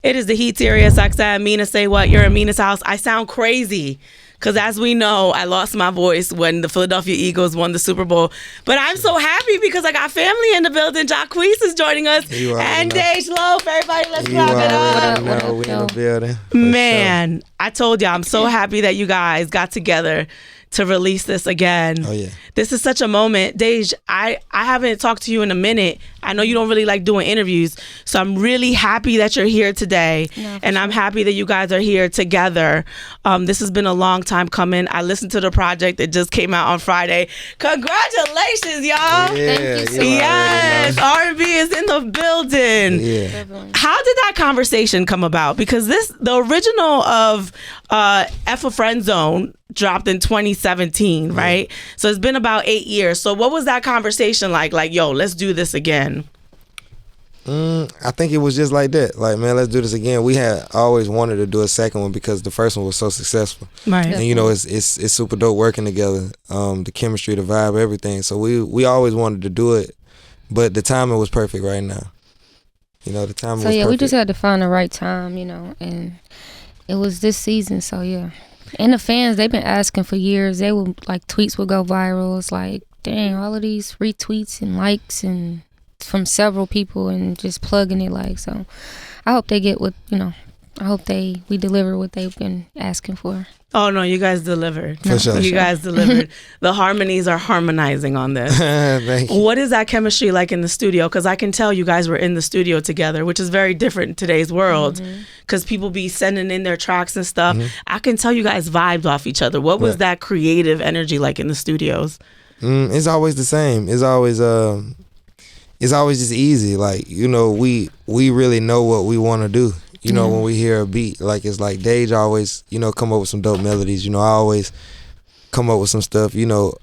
It is the Heat, SiriusXM. Mina SayWhat. You're in Mina's house. I sound crazy because, as we know, I lost my voice when the Philadelphia Eagles won the Super Bowl. But I'm so happy because I got family in the building. Jacquees is joining us. And Dej Loaf. Everybody, let's clap it up. We in the building. Man, I told y'all, I'm so happy that you guys got together to release this again. Oh, yeah. This is such a moment. Dej, I haven't talked to you in a minute. I know you don't really like doing interviews, so I'm really happy that you're here today. And I'm happy that you guys are here together. This has been a long time coming. I listened to the project. It just came out on Friday. Congratulations, y'all. Yeah, thank you so much. Yes, R&B is in the building. Yeah. How did that conversation come about? Because the original of A Friendzone dropped in 2017, right? So it's been about 8 years. So what was that conversation like? Like, yo, let's do this again. I think it was just like that. Like, man, let's do this again. We had always wanted to do a second one because the first one was so successful. Right. And you know, it's super dope working together. The chemistry, the vibe, everything. So we always wanted to do it, but the timing was perfect right now. You know, the timing was perfect. We just had to find the right time, you know, and it was this season, so yeah. And the fans, they've been asking for years. They would, like, tweets would go viral. It's like, dang, all of these retweets and likes and from several people and just plugging it, like, so I hope they get what, you know, I hope we deliver what they've been asking for. Oh, no, you guys delivered. For sure. You guys delivered. The harmonies are harmonizing on this. Thank you. What is that chemistry like in the studio? Because I can tell you guys were in the studio together, which is very different in today's world because people be sending in their tracks and stuff. I can tell you guys vibed off each other. What was that creative energy like in the studios? It's always the same. It's always just easy. Like, you know, we really know what we want to do. You know, when we hear a beat, like, it's like Dej always, you know, come up with some dope melodies. You know, I always come up with some stuff. You know,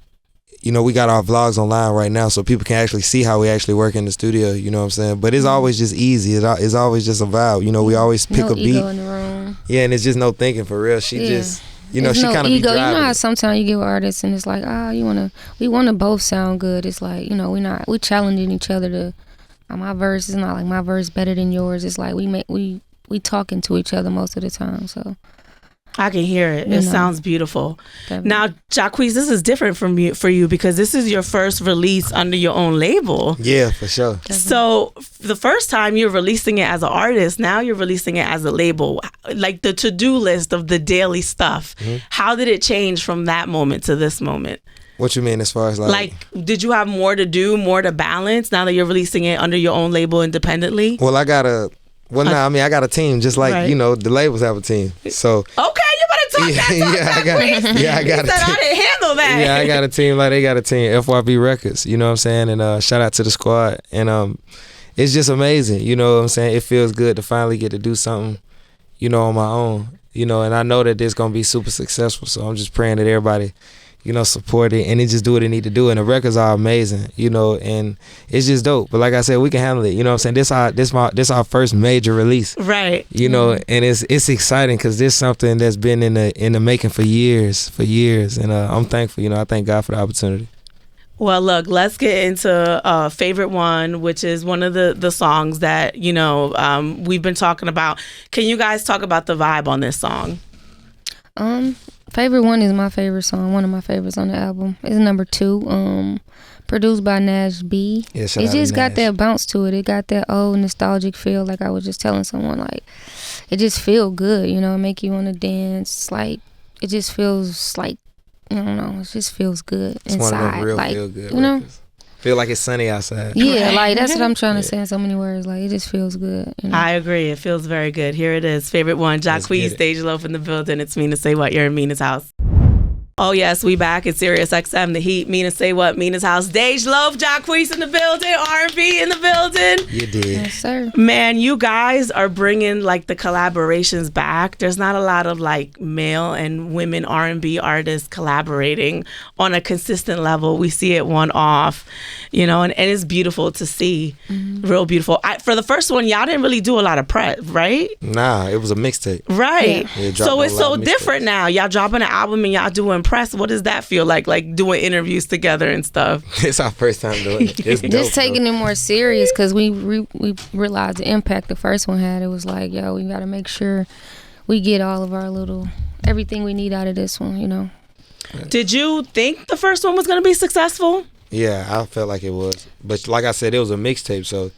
we got our vlogs online right now so people can actually see how we actually work in the studio. You know what I'm saying? But it's always just easy. It's always just a vibe. You know, we always pick a beat. No ego in the room. Yeah, and it's just no thinking for real. She just, you know, There's she no kind of be ego. driving. You know how it. sometimes you get with artists and it's like, we want to both sound good. It's like, you know, we challenging each other to. My verse is not like my verse better than yours. It's like we talking to each other most of the time, so I can hear it. It sounds beautiful. Definitely. Now, Jacquees, this is different for you because this is your first release under your own label. Yeah, for sure. Definitely. So the first time you're releasing it as an artist, now you're releasing it as a label. Like the to-do list of the daily stuff. How did it change from that moment to this moment? What you mean as far as like did you have more to do, more to balance now that you're releasing it under your own label independently? Well, I got a team, just like, you know, the labels have a team. So okay, you better talk that talk. I got a team. I didn't handle that. Yeah, I got a team like they got a team, FYB Records, you know what I'm saying? And shout out to the squad. And it's just amazing, you know what I'm saying? It feels good to finally get to do something, you know, on my own. You know, and I know that this gonna be super successful. So I'm just praying that everybody, you know, support it and it just do what it need to do. And the records are amazing, you know, and it's just dope. But like I said, we can handle it. You know what I'm saying? This our first major release. Right. You know, and it's exciting because this is something that's been in the making for years. And I'm thankful, you know, I thank God for the opportunity. Well, look, let's get into Favorite One, which is one of the songs that, you know, we've been talking about. Can you guys talk about the vibe on this song? Favorite One is my favorite song, one of my favorites on the album. It's number 2, produced by Nash B. Yeah, it just got that bounce to it. It got that old nostalgic feel, like I was just telling someone, like, it just feel good, you know, it make you want to dance. Like, it just feels like, I don't know, it just feels good it's inside. One of them real like, feel good you know? records. Feel like it's sunny outside. Yeah, like, that's what I'm trying to say in so many words. Like, it just feels good. You know? I agree. It feels very good. Here it is. Favorite One. Jacquees Dej Loaf in the building. It's Mina SayWhat. You're in Mina's house. Oh, yes, we back at SiriusXM The Heat. Mina SayWhat, Mina's house. Dej Loaf, Jacquees in the building, R&B in the building. You did. Yes, sir. Man, you guys are bringing, like, the collaborations back. There's not a lot of, like, male and women R&B artists collaborating on a consistent level. We see it one-off, you know, and it's beautiful to see. Real beautiful. For the first one, y'all didn't really do a lot of prep, right? Nah, it was a mixtape. Right. Yeah, so it's so different now. Y'all dropping an album and y'all doing impressed. What does that feel like doing interviews together and stuff? It's our first time doing it. It's dope, just taking it more serious because we realized the impact the first one had. It was like, yo, we got to make sure we get all of our everything we need out of this one, you know. Did you think the first one was going to be successful? Yeah, I felt like it was. But like I said, it was a mixtape, so.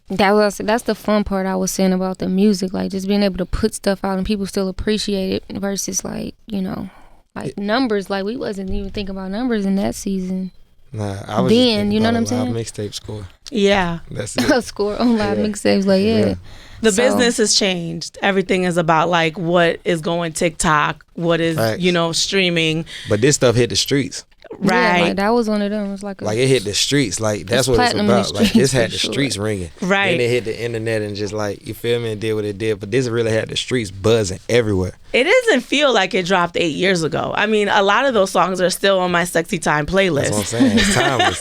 That's the fun part I was saying about the music, like just being able to put stuff out and people still appreciate it versus like, you know, like numbers. Like we wasn't even thinking about numbers in that season. Nah, I was then, just you know what I'm saying? saying? Mixtape score. Yeah. That's it. Score on live mixtapes, like yeah. The business has changed. Everything is about like what is going TikTok, what is, you know, streaming. But this stuff hit the streets. Right. Yeah, like that was one of them. It was like it hit the streets. Like that's what it's about. Like this had the streets ringing. Right. Then it hit the internet and just like, you feel me, and did what it did. But this really had the streets buzzing everywhere. It doesn't feel like it dropped 8 years ago. I mean, a lot of those songs are still on my Sexy Time playlist. That's what I'm saying. It's timeless.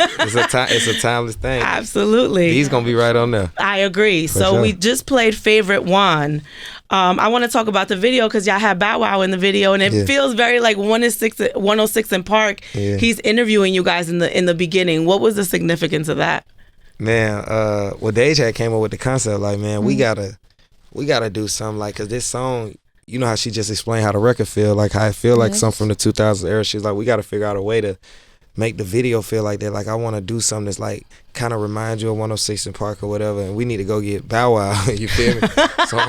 It's a timeless thing. Absolutely. He's gonna be right on there. I agree. So sure. we just played Favorite One. I want to talk about the video because y'all had Bow Wow in the video, and it feels very like 106 in Park. Yeah. He's interviewing you guys in the beginning. What was the significance of that? Man, well, Dej had came up with the concept like, man, we gotta do something like, cause this song, you know how she just explained how the record feel, like how it feel like something from the 2000s era. She's like, we gotta figure out a way to make the video feel like that. Like I want to do something that's like kind of reminds you of 106 in Park or whatever, and we need to go get Bow Wow. You feel me? So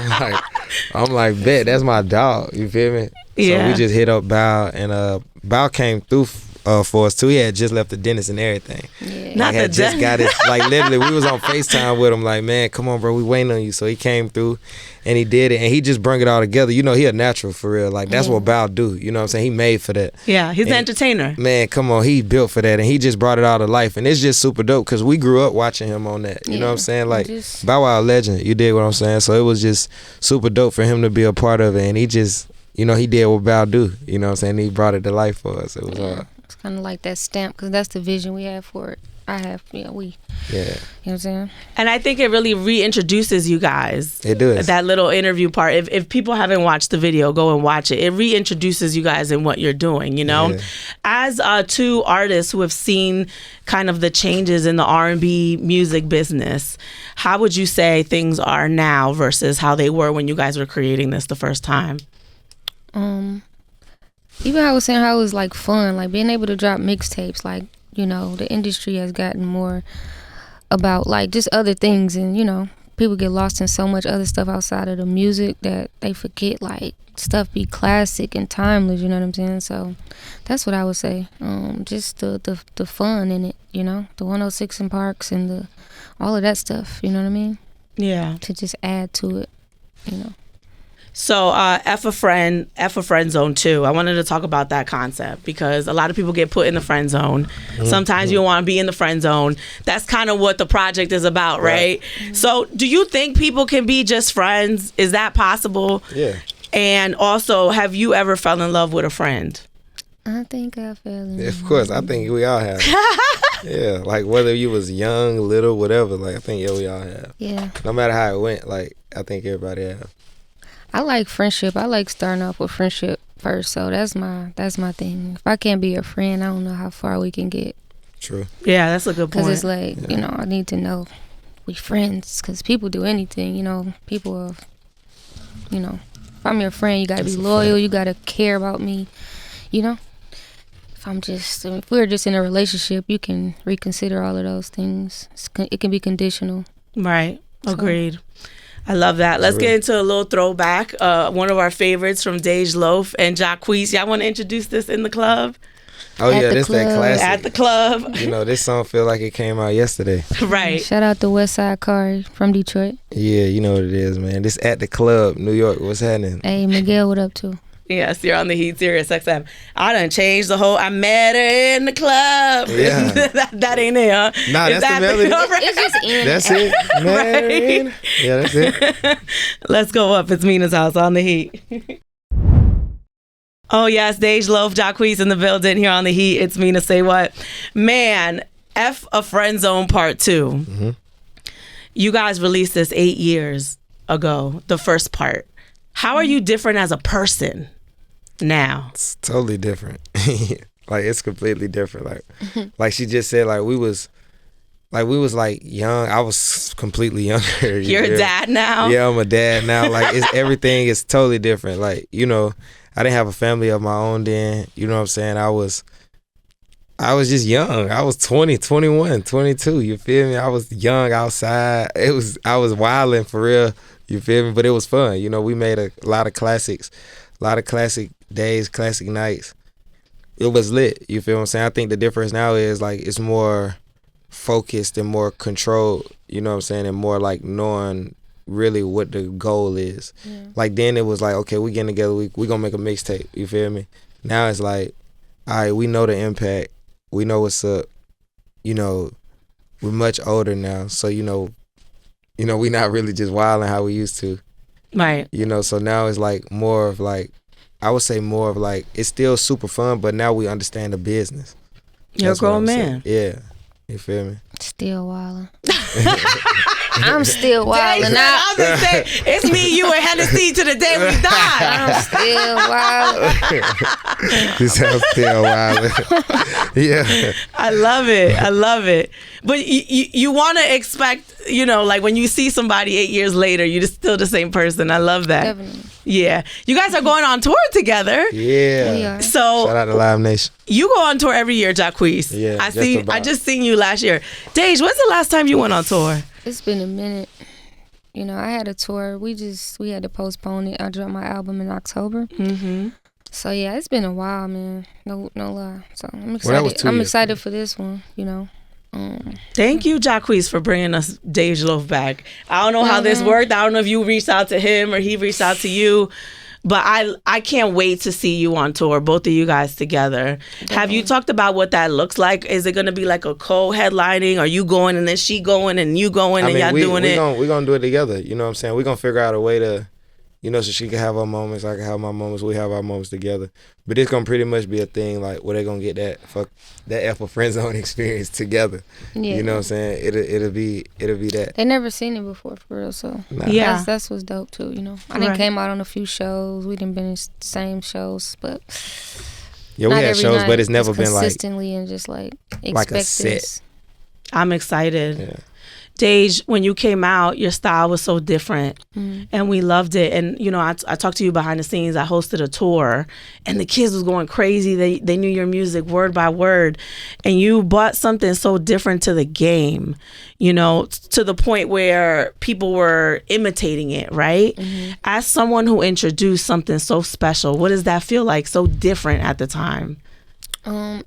I'm like, bet, that's my dog. You feel me? Yeah. So we just hit up Bow, and Bow came through for us too. He had just left the dentist and everything. Yeah. Not had the just got it. Like literally, we was on FaceTime with him. Like, man, come on, bro, we waiting on you. So he came through, and he did it, and he just brung it all together. You know, he a natural for real. Like that's what Bow do. You know what I'm saying? He made for that. Yeah, he's an entertainer. Man, come on, he built for that, and he just brought it all to life, and it's just super dope because we grew up watching him on that. You know what I'm saying? Like Bow Wow legend. You dig what I'm saying? So it was just super dope for him to be a part of it, and he just, you know, he did what Bow do. You know what I'm saying? He brought it to life for us. It was hard. It's kind of like that stamp because that's the vision we have for it. I have, we. Yeah. You know what I'm saying? And I think it really reintroduces you guys. It does. That little interview part. If people haven't watched the video, go and watch it. It reintroduces you guys in what you're doing, you know? Yeah. As two artists who have seen kind of the changes in the R&B music business, how would you say things are now versus how they were when you guys were creating this the first time? Even I was saying how it was like fun, like being able to drop mixtapes, like, you know, the industry has gotten more about like just other things, and you know, people get lost in so much other stuff outside of the music that they forget like stuff be classic and timeless, you know what I'm saying? So that's what I would say. Just the fun in it, you know, the 106 in Parks and the all of that stuff, you know what I mean? Yeah. To just add to it, you know. So F a Friendzone too. I wanted to talk about that concept because a lot of people get put in the friend zone. Sometimes you don't want to be in the friend zone. That's kind of what the project is about, right? So do you think people can be just friends? Is that possible? Yeah. And also, have you ever fell in love with a friend? I think I fell in love. Of course, I think we all have. Yeah, like whether you was young, little, whatever, like I think we all have. Yeah. No matter how it went, like I think everybody have. I like friendship. I like starting off with friendship first, so that's my thing. If I can't be a friend, I don't know how far we can get. True. Yeah, that's a good point. Because it's like, you know, I need to know we friends, because people do anything, you know. People are, you know, if I'm your friend, you got to be loyal, you got to care about me, you know. If we're just in a relationship, you can reconsider all of those things. It can be conditional. Right. Agreed. I love that. Let's get into a little throwback. One of our favorites from Dej Loaf and Jacquees. Y'all want to introduce this in the club? Oh, yeah, this that classic. At the club. You know, this song feel like it came out yesterday. Right. Shout out to West Side Car from Detroit. Yeah, you know what it is, man. This At the Club, New York. What's happening? Hey, Miguel, what up, too? Yes, you're on the Heat, SiriusXM. I done changed the whole, I met her in the club. Yeah. that ain't it, huh? Nah, that's the melody. It's just in. That's it. Right. Yeah, that's it. Let's go up. It's Mina's house on the Heat. Oh, yes, Dej Loaf, Jacquees in the building here on the Heat. It's Mina SayWhat. Man, F a Friendzone Part 2. Mm-hmm. You guys released this 8 years ago, the first part. How are you different as a person? now? It's totally different. Like it's completely different. Like she just said, like we was like young. I was completely younger. You're a dad now? Yeah, I'm a dad now. Like everything is totally different. Like, you know, I didn't have a family of my own then. You know what I'm saying? I was just young. I was 20, 21, 22. You feel me? I was young outside. I was wilding for real. You feel me? But it was fun. You know, we made a lot of classics, a lot of classic days, classic nights. It was lit. You feel what I'm saying? I think the difference now is like it's more focused and more controlled. You know what I'm saying? And more like knowing really what the goal is. Yeah. Like then it was like, okay, we getting together. We gonna make a mixtape. You feel me? Now it's like, all right, we know the impact. We know what's up. You know, we're much older now, so you know, we not really just wilding how we used to. Right. You know, so now it's like more of like, I would say more of like, it's still super fun, but now we understand the business. You're a grown man. Yeah. You feel me? Still wilding. I'm still wilding. I'm just saying, it's me, you, and Hennessy to the day we die. I'm still wilding. This sounds still wilding. Yeah. I love it. But you want to expect, you know, like when you see somebody 8 years later, you're just still the same person. I love that. Definitely. Yeah. You guys are going on tour together. Yeah. We are. So shout out to Live Nation. You go on tour every year, Jacquees. Yeah. I just seen you last year. Dej, when's the last time you went on tour? It's been a minute. You know, I had a tour. We had to postpone it. I dropped my album in October. Mm-hmm. So yeah, it's been a while, man. No lie. So I'm excited. Well, I'm excited for this one. You know. Thank you, Jacquees, for bringing us Dej Loaf back. I don't know how this worked. I don't know if you reached out to him or he reached out to you. But I can't wait to see you on tour, both of you guys together. Have you talked about what that looks like? Is it going to be like a co-headlining? Are you going and then she going and you going and y'all doing it? We're going to do it together. You know what I'm saying? We're going to figure out a way to, you know, so she can have her moments, I can have my moments, we have our moments together. But it's going to pretty much be a thing like where they're going to get that A Friendzone experience together. Yeah. You know what I'm saying? It'll be that. They never seen it before for real, so yeah, that's what's dope too, you know. I done came out on a few shows. We done been in the same shows, but yeah, we had shows, but it's never been like consistently and just like a set. This. I'm excited. Yeah. Dej, when you came out, your style was so different, and we loved it. And you know, I talked to you behind the scenes. I hosted a tour, and the kids was going crazy. They knew your music word by word, and you brought something so different to the game. You know, to the point where people were imitating it. Right? Mm-hmm. As someone who introduced something so special, what does that feel like? So different at the time.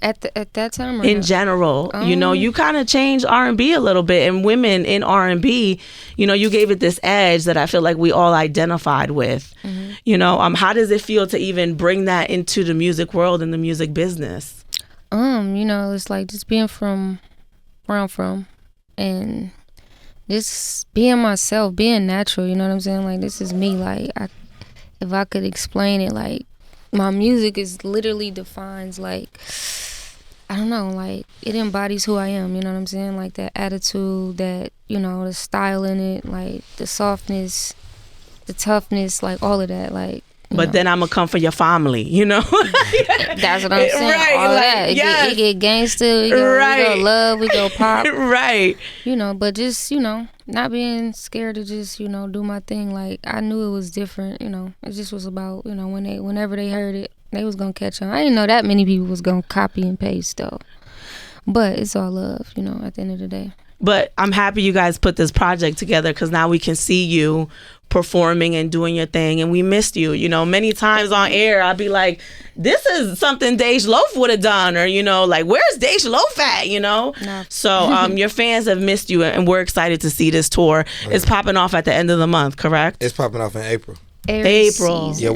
At that time, or in general, you know, you kind of changed R&B a little bit, and women in R&B, you know, you gave it this edge that I feel like we all identified with. Mm-hmm. You know, how does it feel to even bring that into the music world and the music business? You know, it's like just being from where I'm from, and just being myself, being natural. You know what I'm saying? Like, this is me. Like, if I could explain it, like, my music is literally defines, like, I don't know, like, it embodies who I am, you know what I'm saying? Like, that attitude, that, you know, the style in it, like, the softness, the toughness, like, all of that, like. But then I'm going to come for your family, you know? That's what I'm saying. Right, all like, that. It get gangster, we go love, we go pop. Right. You know, but just, you know, not being scared to just, you know, do my thing. Like, I knew it was different, you know. It just was about, you know, whenever they heard it, they was going to catch on. I didn't know that many people was going to copy and paste, though. But it's all love, you know, at the end of the day. But I'm happy you guys put this project together, because now we can see you performing and doing your thing, and we missed you. You know, many times on air I'll be like, this is something Dej Loaf would have done, or, you know, like, where's Dej Loaf at, you know? No. So your fans have missed you, and we're excited to see this tour. Okay. It's popping off at the end of the month, correct? It's popping off in April. April. Yeah,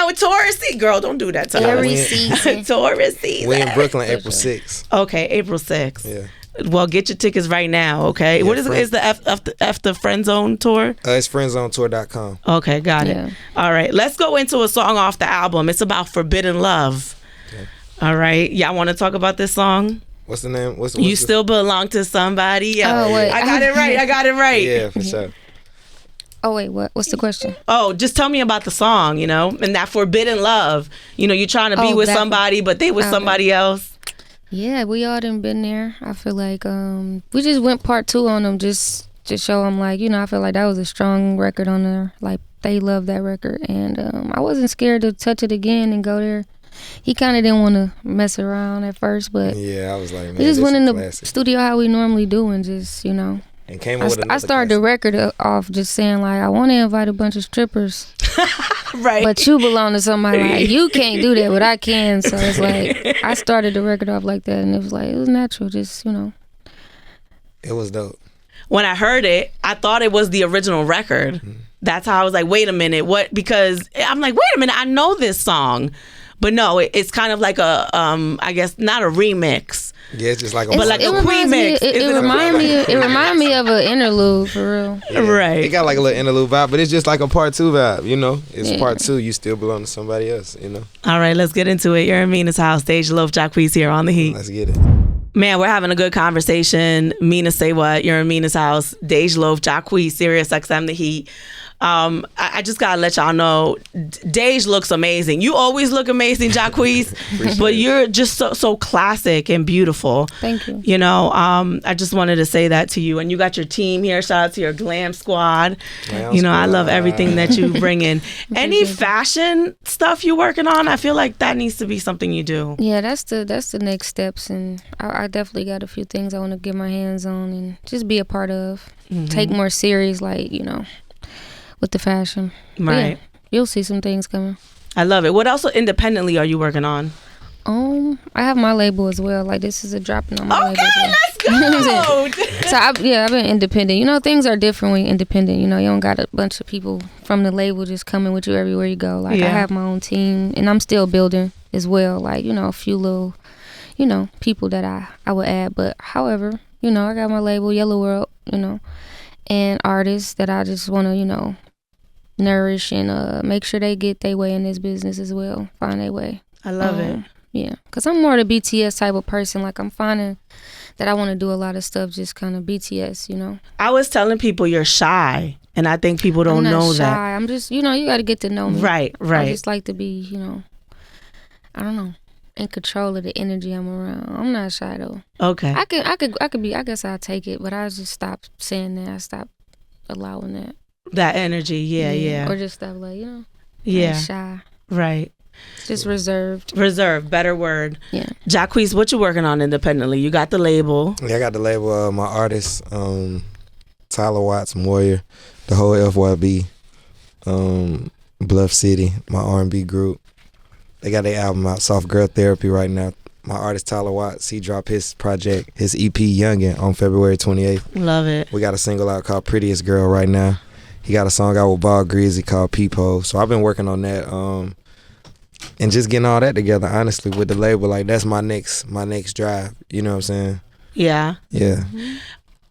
with Taurus season. Girl, don't do that to her. Taurus season. Taurus season. We're in Brooklyn April 6th. Okay, April 6th. Yeah. Well, get your tickets right now, okay? Yeah, what is the F the Friendzone tour? It's friendzonetour.com. Okay, got it. All right, let's go into a song off the album. It's about forbidden love. Okay. All right, y'all want to talk about this song? What's the name? What's you still belong to somebody? Oh, wait. I got it right. Yeah, for sure. Oh wait, what's the question? Oh, just tell me about the song, you know, and that forbidden love. You know, you're trying to be with somebody, but they with somebody else. Yeah, we all done been there. I feel like we just went part 2 on them just to show them, like, you know, I feel like that was a strong record on there. Like, they love that record. And I wasn't scared to touch it again and go there. He kind of didn't want to mess around at first, but yeah, I was like, man, we just went in the classic. studio how we normally do and just, you know. And came up with another I started the record off just saying, like, I want to invite a bunch of strippers. Right. But you belong to somebody. Like, you can't do that, but I can. So it's like, I started the record off like that, and it was like, it was natural, just, you know. It was dope. When I heard it, I thought it was the original record. That's how I was like, wait a minute, what? Because I'm like, wait a minute, I know this song. But no, it's kind of like a, I guess, not a remix. Yeah, it's just like but like a Queen mix. It reminded me of an interlude, for real. Yeah, right. It got like a little interlude vibe, but it's just like a part 2 vibe, you know? It's part 2, you still belong to somebody else, you know? All right, let's get into it. You're in Mina's house. Dej Loaf, Jacquees here on The Heat. Let's get it. Man, we're having a good conversation. Mina SayWhat. You're in Mina's house. Dej Loaf, Jacquees, SiriusXM The Heat. I just gotta let y'all know, Dej looks amazing. You always look amazing, Jacquees, but you're just so classic and beautiful. Thank you. You know, I just wanted to say that to you. And you got your team here. Shout out to your glam squad. You know, I love everything that you bring in. Any fashion stuff you working on? I feel like that needs to be something you do. Yeah, that's the next steps, and I definitely got a few things I want to get my hands on and just be a part of. Take more serious, like, you know, with the fashion. Right. Yeah, you'll see some things coming. I love it. What else independently are you working on? I have my label as well. Like, this is a dropping on my label as well. Let's go. So I've been independent. You know, things are different when you're independent. You know, you don't got a bunch of people from the label just coming with you everywhere you go. Like, I have my own team, and I'm still building as well. Like, you know, a few little, you know, people that I would add. But however, you know, I got my label, Yellow World, you know, and artists that I just want to, you know, nourish and make sure they get their way in this business as well, find their way. I love it. Yeah, because I'm more the BTS type of person. Like, I'm finding that I want to do a lot of stuff just kind of BTS, you know. I was telling people you're shy, and I think people don't know shy. that. I'm just, you know, you got to get to know me. Right. I just like to be, you know, I don't know, in control of the energy I'm around. I'm not shy though. Okay. I could be. I guess I'll take it, but I just stop saying that. I stop allowing that. That energy, yeah. Or just stop, like, you know. Yeah. Shy. Right. Just reserved. Reserved, better word. Yeah. Jacquees, what you working on independently? You got the label. Yeah, I got the label. My artist, Tyler Watts, Warrior, the whole FYB, Bluff City, my R&B group. They got their album out, Soft Girl Therapy, right now. My artist, Tyler Watts, he dropped his project, his EP, Youngin', on February 28th. Love it. We got a single out called Prettiest Girl right now. He got a song out with Ball Greasy called Peephole. So I've been working on that and just getting all that together, honestly, with the label. Like, that's my next drive. You know what I'm saying? Yeah. Yeah. Mm-hmm.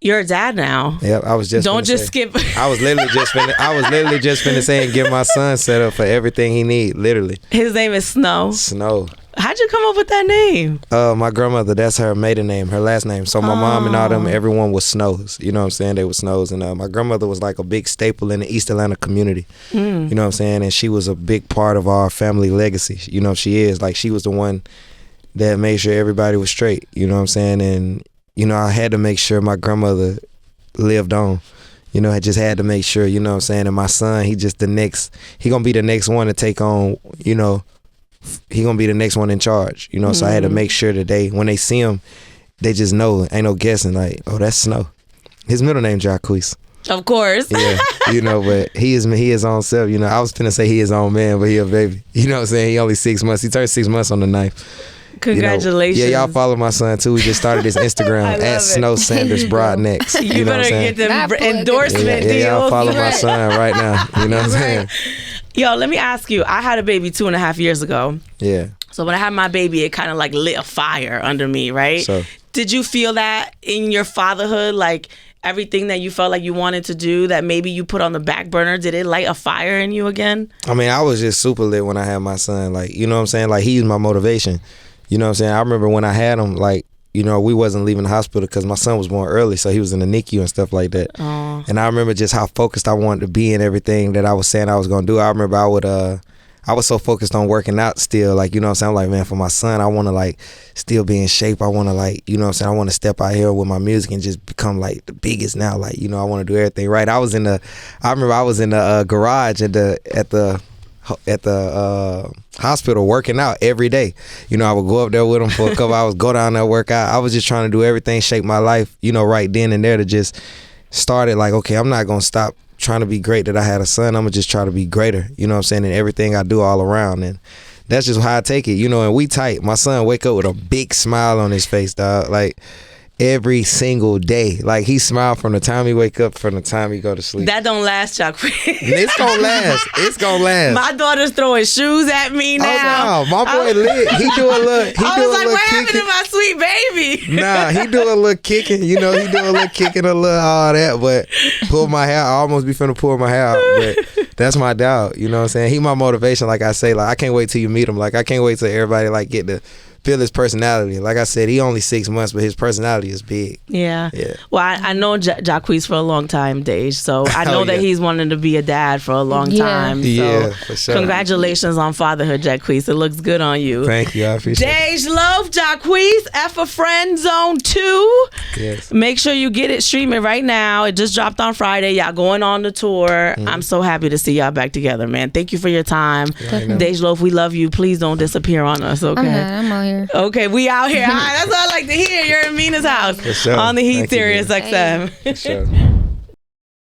You're a dad now. Yep, I was just Don't just skip. I was literally just finna say and get my son set up for everything he need, literally. His name is Snow. Snow. How'd you come up with that name? My grandmother, that's her maiden name, her last name. So my mom and all them, everyone was Snows. You know what I'm saying? They were Snows. And my grandmother was like a big staple in the East Atlanta community. You know what I'm saying? And she was a big part of our family legacy. You know, she is. Like, she was the one that made sure everybody was straight. You know what I'm saying? And, you know, I had to make sure my grandmother lived on. You know, I just had to make sure, you know what I'm saying? And my son, he gonna be the next one to take on, you know, he gonna be the next one in charge, you know. So I had to make sure that when they see him, they just know, ain't no guessing, like, oh, that's Snow. His middle name Jacquees. Of course. Yeah, you know, but he is his own self, you know. I was finna say he his own man, but he a baby. You know what I'm saying? He only 6 months. He turned 6 months on the 9th. Congratulations. You know, yeah, y'all follow my son too. We just started his Instagram at Snow Sanders Broadnecks. You know better get the endorsement deals. Yeah, y'all follow my son right now. You know what I'm saying? Yo, let me ask you. I had a baby 2.5 years ago. Yeah. So when I had my baby, it kind of like lit a fire under me, right? So, did you feel that in your fatherhood, like everything that you felt like you wanted to do that maybe you put on the back burner, did it light a fire in you again? I mean, I was just super lit when I had my son. Like, you know what I'm saying? Like, he's my motivation. You know what I'm saying? I remember when I had him, like, you know, we wasn't leaving the hospital because my son was born early, so he was in the NICU and stuff like that. And I remember just how focused I wanted to be in everything that I was saying I was gonna do. I remember I was so focused on working out still, like, you know what I'm saying? I'm like, man, for my son, I want to, like, still be in shape. I want to, like, you know what I'm saying? I want to step out here with my music and just become, like, the biggest now. Like, you know, I want to do everything right. I remember I was in the garage at the hospital working out every day. You know, I would go up there with him for a couple hours, go down there, work out. I was just trying to do everything, shape my life, you know, right then and there to just start it like, okay, I'm not going to stop trying to be great that I had a son. I'm gonna just try to be greater, you know what I'm saying, in everything I do all around. And that's just how I take it, you know. And we tight. My son wake up with a big smile on his face, dog, like every single day. Like, he smiled from the time he wake up from the time he go to sleep. That don't last, Jacquees. It's gonna last. It's gonna last. My daughter's throwing shoes at me now. Oh no, my boy lit. He do a little. I was like, what happened to my sweet baby? Nah, he do a little kicking. You know, he do a little kicking, a little all that. But pull my hair. I almost be finna pull my hair out. But that's my dog. You know what I'm saying? He my motivation. Like I say, like, I can't wait till you meet him. Like, I can't wait till everybody like get to feel his personality. Like I said, he only 6 months, but his personality is big. Yeah. Well, I know Jacquees for a long time, Dej, so I know that he's wanted to be a dad for a long time. So yeah, for sure. Congratulations on fatherhood, Jacquees. It looks good on you. Thank you. I appreciate it. Dej Loaf, Jacquees, A Friendzone 2. Yes. Make sure you get it streaming right now. It just dropped on Friday. Y'all going on the tour. I'm so happy to see y'all back together, man. Thank you for your time. Dej Loaf, we love you. Please don't disappear on us, okay? I'm out here. Okay, we out here. That's what I like to hear. You're in Mina's house. For sure. On the Heat, Thank you, SiriusXM. for sure.